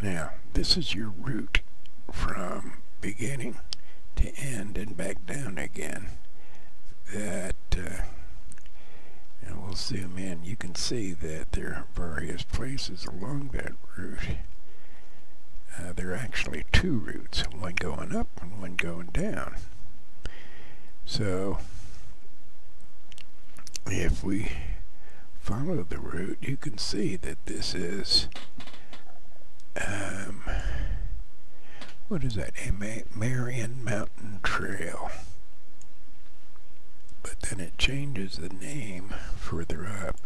Now, this is your route from beginning to end and back down again. That, and we'll zoom in, you can see that there are various places along that route. There are actually two routes, one going up and one going down. So, if we follow the route, you can see that this is what is that? A Marion Mountain Trail. But then it changes the name further up.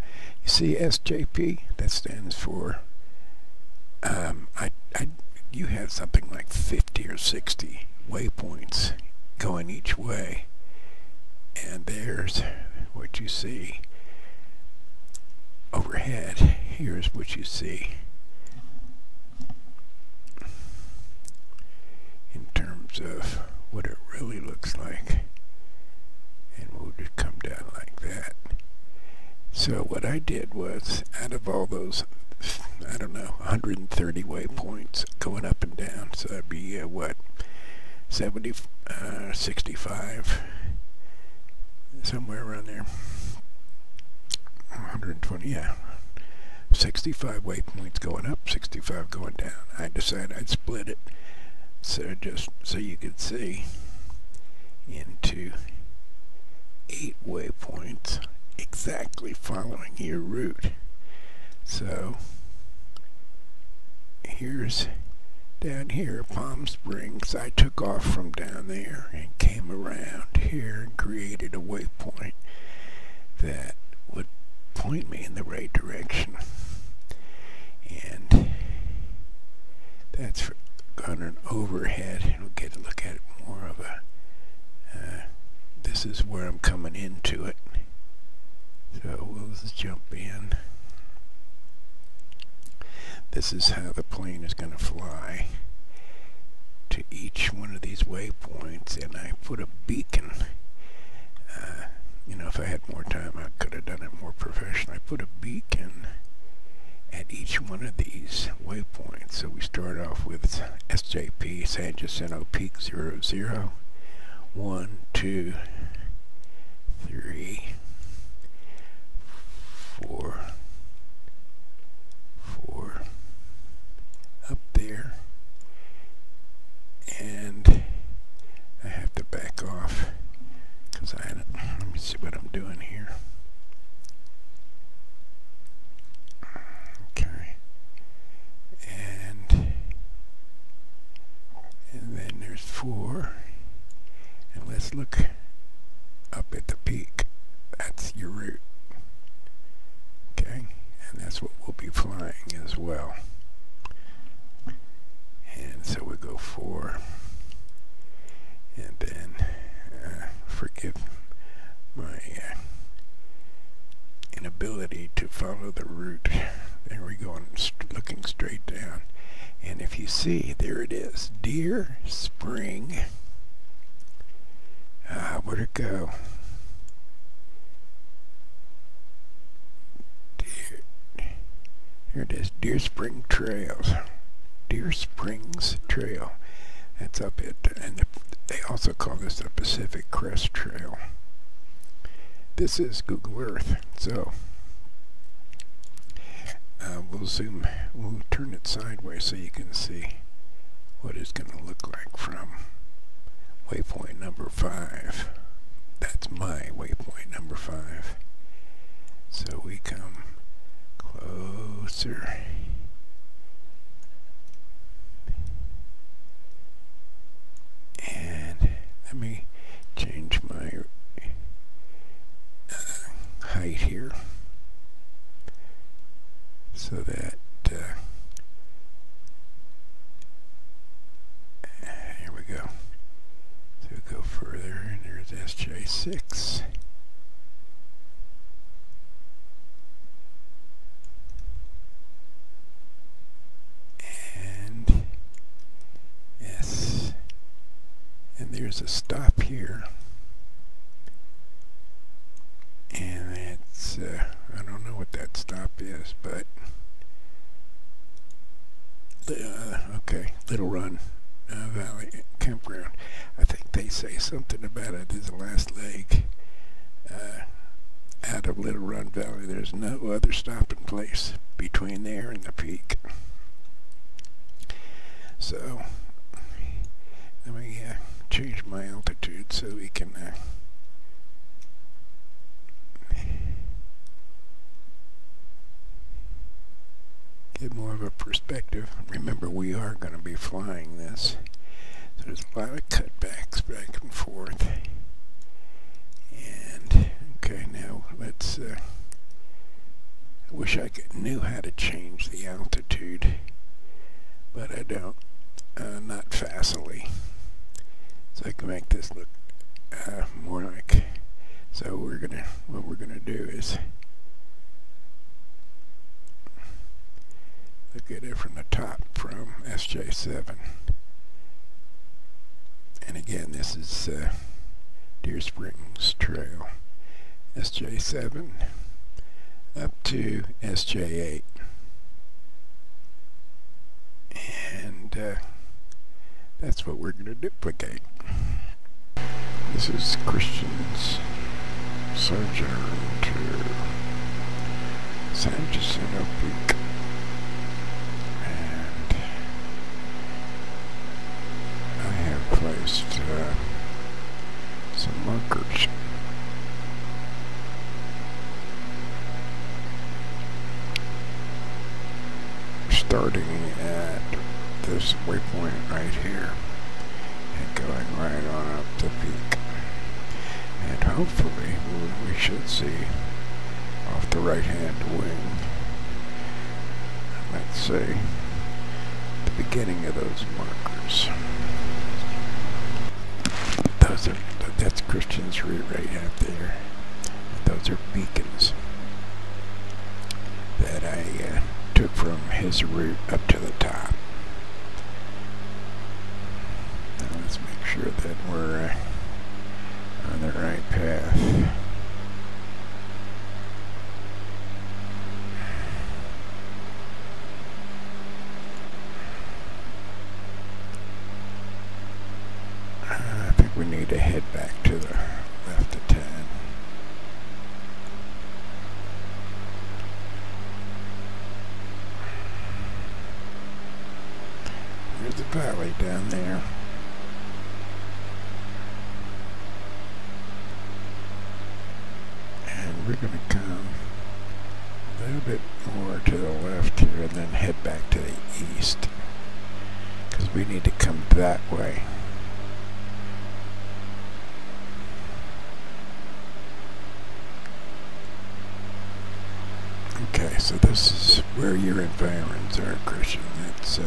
You see SJP? That stands for you have something like 50 or 60 waypoints going each way. And there's what you see overhead. Here's what you see in terms of what it really looks like. And we'll just come down like that. So what I did was, out of all those, I don't know, 130 waypoints going up and down, so that'd be what, 70, 65, somewhere around there. 120, yeah. 65 waypoints going up, 65 going down. I decided I'd split it, so just so you could see, into 8 waypoints exactly following your route. So here's down here, Palm Springs. I took off from down there and came around here and created a waypoint that would point me in the right direction. And that's on an overhead, and we'll get to look at it more of a this is where I'm coming into it. So we'll just jump in. This is how the plane is going to fly to each one of these waypoints, and I put a beacon. You know, if I had more time, I could have done it more professional. I put a beacon at each one of these waypoints. So we start off with SJP, San Jacinto Peak 00. 1, 2, 3, 4, up there, and I have to back off because let me see what I'm doing here. Okay, and then there's 4. And let's look up at the peak. That's your route. Okay? And that's what we'll be flying as well. And so we go 4. And then, forgive my inability to follow the route. There we go, looking straight down. And if you see, there it is. Deer Spring. Where'd it go? Here it is, Deer Spring Trails. Deer Springs Trail. That's up at, and they also call this the Pacific Crest Trail. This is Google Earth, so we'll turn it sideways so you can see what it's going to look like from waypoint number 5. That's my waypoint number 5. So we come closer. And let me change my height here so that here we go. So go further, and there's SJ6. And S. And there's a stop here. And it's, I don't know what that stop is, but okay, Little Run Valley Campground. I think they say something about it as the last leg out of Little Run Valley. There's no other stopping place between there and the peak. So let me change my altitude so we can get more of a perspective. Remember, we are going to be flying this, so there's a lot of cutbacks back and forth. And okay, now let's I wish I knew how to change the altitude, but I don't, not facilely, so I can make this look more like. So what we're gonna do is look at it from the top, from SJ7. And again, this is Deer Springs Trail, SJ7 up to SJ8. And that's what we're going to duplicate. This is Christian's sojourn to San Jacinto Peak. And I have placed some markers. Starting at this waypoint right here and going right on up the peak. And hopefully we should see off the right hand wing, let's say, the beginning of those markers. That's Christian's route right out there. Those are beacons that I took from his route up to the top. Now let's make sure that we're on the right path. I think we need to head back to the left a tad. There's the valley down there. And we're going to come a little bit more to the left here and then head back to the east, because we need to come that way. Okay, so this is where your environs are, Christian. That's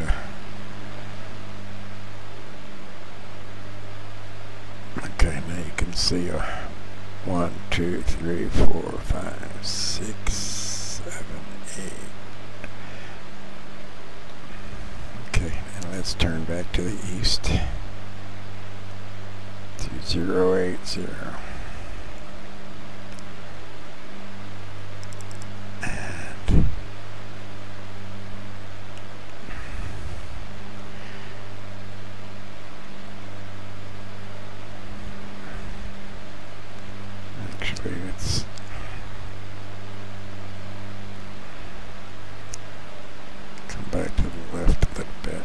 okay, now you can see 1, 2, 3, 4, 5, 6, 7, 8. Okay, and let's turn back to the east to 080. Let's come back to the left a little bit.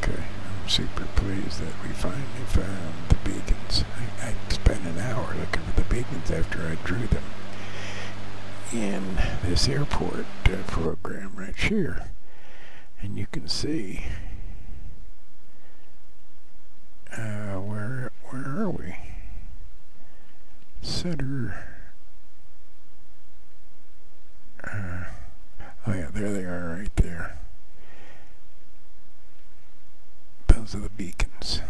Okay, I'm super pleased that we finally found the beacons. I spent an hour looking for the beacons after I drew them in this airport program right here, and you can see where are we? Center. Oh yeah, there they are right there. Those are the beacons.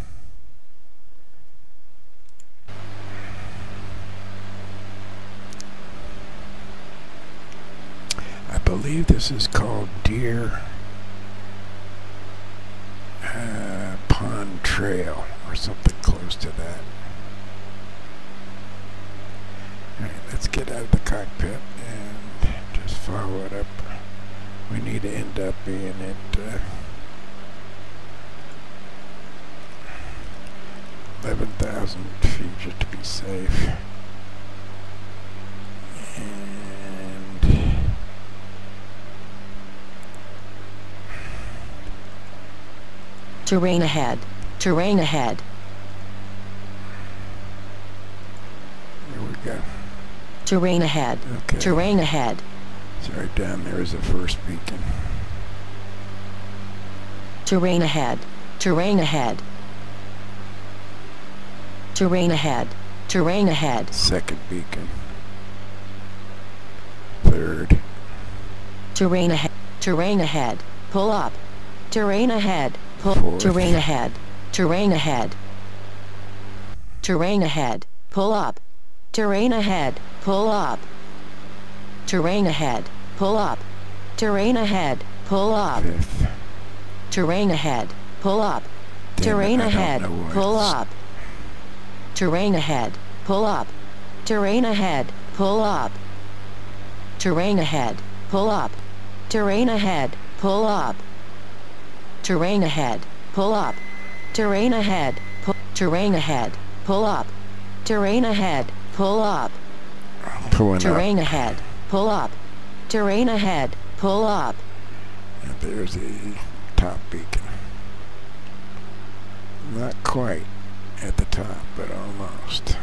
I believe this is called Deer Pond Trail or something close to that. let's get out of the cockpit and just follow it up. We need to end up being at 11,000 feet just to be safe. And terrain ahead. Terrain ahead. Here we go. Terrain ahead. Okay. Terrain ahead. So right down there is the first beacon. Terrain ahead. Terrain ahead. Terrain ahead. Terrain ahead. Second beacon. Third. Terrain ahead. Terrain ahead. Pull up. Terrain ahead. Pull. Fourth. Terrain ahead. Terrain ahead. Terrain ahead. Pull up. Terrain ahead. Pull up. Terrain ahead. Pull up. Terrain ahead. Pull up. Fifth. Terrain ahead. Pull up. Terrain ahead. Pull up. Terrain ahead. Pull up. Terrain ahead. Pull up. Terrain ahead. Pull up. Terrain ahead. Pull up. Terrain ahead. Pull up. Terrain ahead. Terrain ahead. Pull up. Terrain ahead. Pull up. Pulling Terrain up. ahead. Pull up. Terrain ahead. Pull up. And there's the top beacon. Not quite at the top, but almost.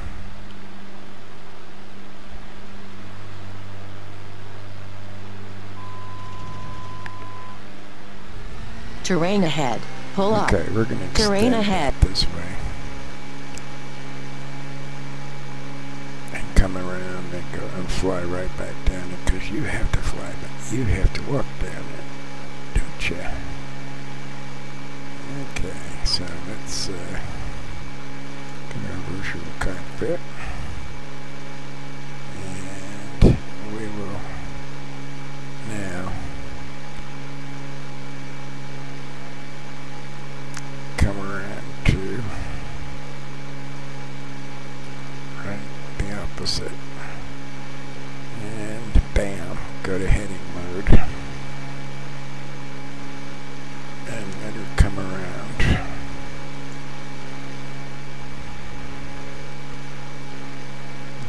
Terrain ahead. Pull up. Okay, we're going to Terrain extend ahead. it this way. And come around and go and fly right back down it, because you have to fly back. You have to walk down it, don't you? Okay, so let's come over to the cockpit. And we will now come around to right the opposite, and bam, go to heading mode, and let her come around.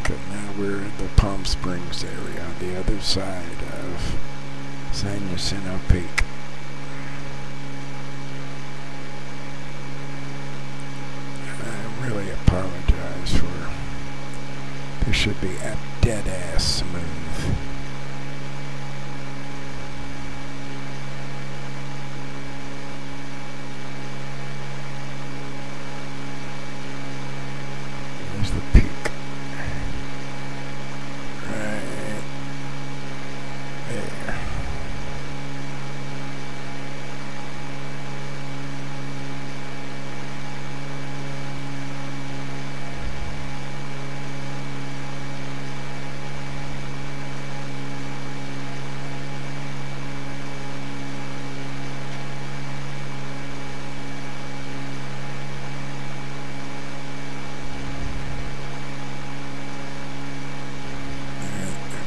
Okay, now we're at the Palm Springs area on the other side of San Jacinto Peak. I really apologize for this. Should be a dead ass smooth. There's the peak. Right there.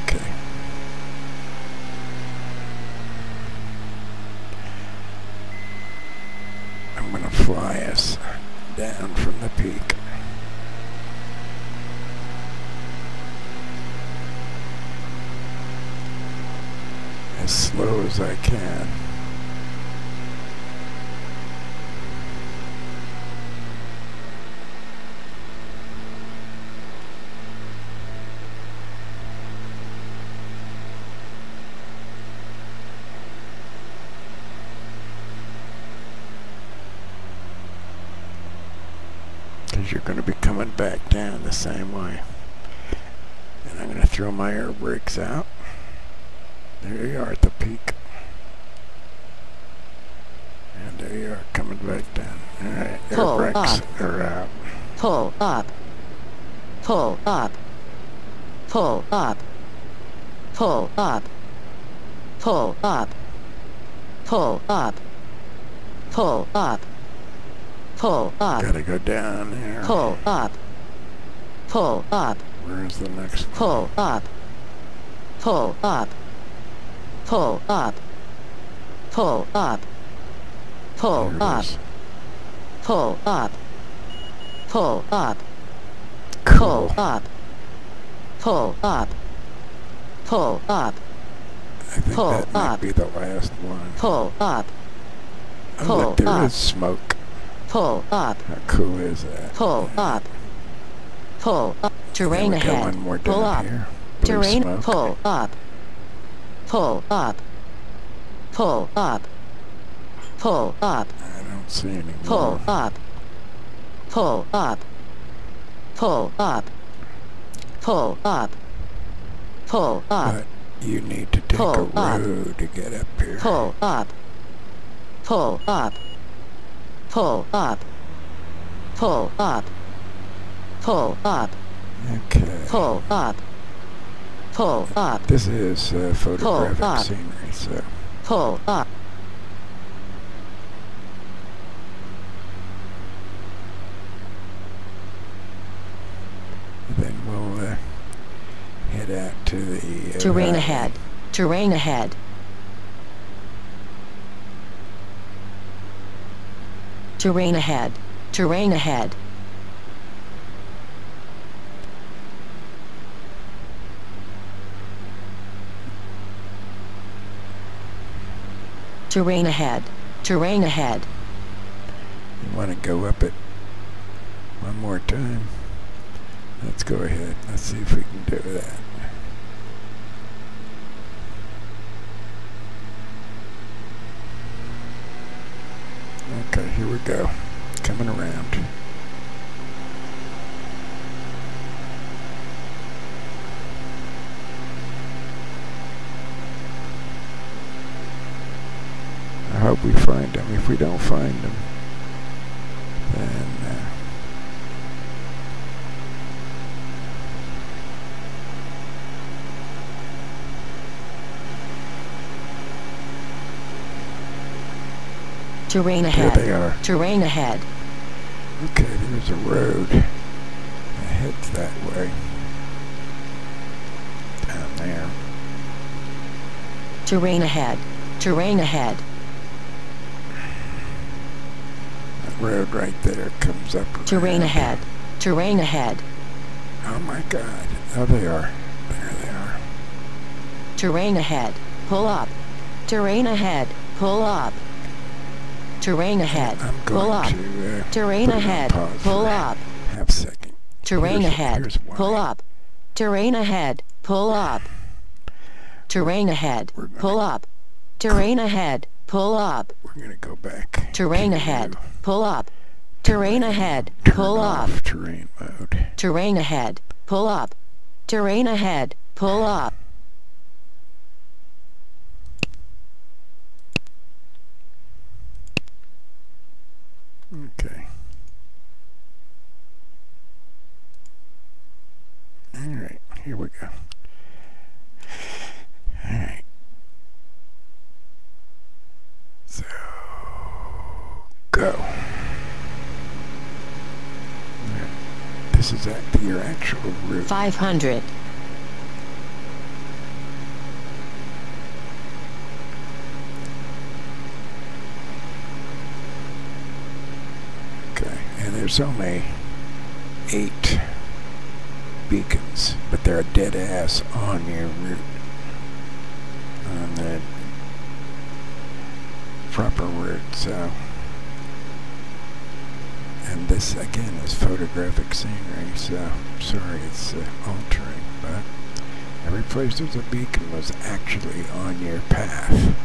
Okay. I'm going to fly us down from the peak. As slow as I can. Because you're going to be coming back down the same way. And I'm going to throw my air brakes out. There you are at the peak. And there you are coming back down. Alright, air Pull brakes up. are out. Pull up. Pull up. Pull up. Pull up. Pull up. Pull up. Pull up. Pull up. Gotta go down there. Pull up. Pull up. Where's the next one? Pull up. Pull up. Pull up. Pull up. Pull up. Pull up. Pull up. Pull up. Pull up. Pull up. I think Pull that might up. be the last one. Pull up. Oh, Pull look, there up. is smoke. Pull up. How cool is that? Pull up. Pull up. Terrain Yeah, we got ahead. one more Pull down up. here. Blue Terrain. smoke. Pull up. Pull up. Pull up. Pull up. I don't see any Pull more. up. Pull up. Pull up. Pull up. Pull up. But you need to take Pull a up. road to get up here. Pull up. Pull up. Pull up. Pull up. Pull up. Okay. Pull up. Pull up. This is photographic up. scenery, so Pull up. then we'll head out to the Terrain valley. ahead. Terrain ahead. Terrain ahead. Terrain ahead. Terrain ahead. Terrain ahead. You want to go up it one more time? Let's go ahead. Let's see if we can do that. Okay, here we go. Coming around. I hope we find them. If we don't find them, then Terrain there ahead. they are. Terrain ahead. Okay, there's a road that heads that way. Down there. Terrain ahead. Terrain ahead. That road right there comes up around. Terrain ahead. Terrain ahead. Oh my God. Oh, they are. There they are. Terrain ahead. Pull up. Terrain ahead. Pull up. Terrain ahead. I'm Pull going up. to Terrain put it on ahead. pause Pull for up. half a second. Terrain Here's ahead. why. Pull up. Terrain ahead. Pull up. Terrain ahead. We're gonna- Pull up. Terrain ahead. Pull up. We're going to go back. Terrain to ahead. Pull up. Terrain ahead. Turn Pull up. off terrain mode. Terrain ahead. Pull up. Terrain ahead. Pull up. Okay. Alright, here we go. Alright. So, go. Alright. This is your actual route. 500. Okay, and there's only 8 beacons, but they're dead ass on your route. On the proper route, so. And this again is photographic scenery, so sorry it's altering, but every place there's a beacon was actually on your path.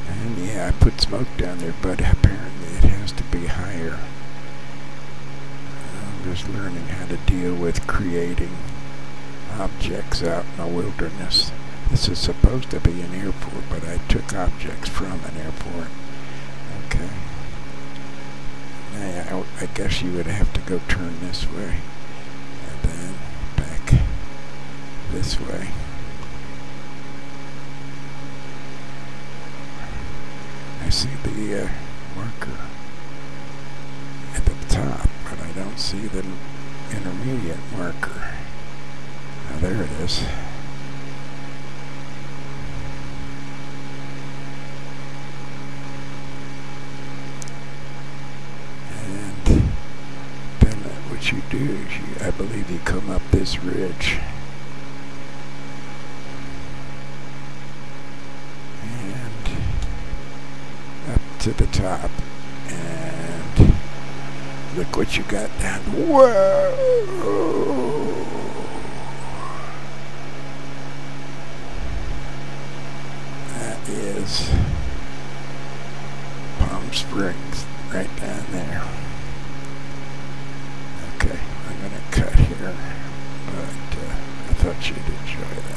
And yeah, I put smoke down there, but apparently it has to be higher. I'm just learning how to deal with creating objects out in the wilderness. This is supposed to be an airport, but I took objects from an airport. Okay. Now, I guess you would have to go turn this way, and then back this way. see the marker at the top, but I don't see the intermediate marker. Now there it is. And then what you do is I believe you come up this ridge. And up to the top. And look what you got down. Whoa! That is Palm Springs right down there. Okay, I'm going to cut here, but I thought you'd enjoy that.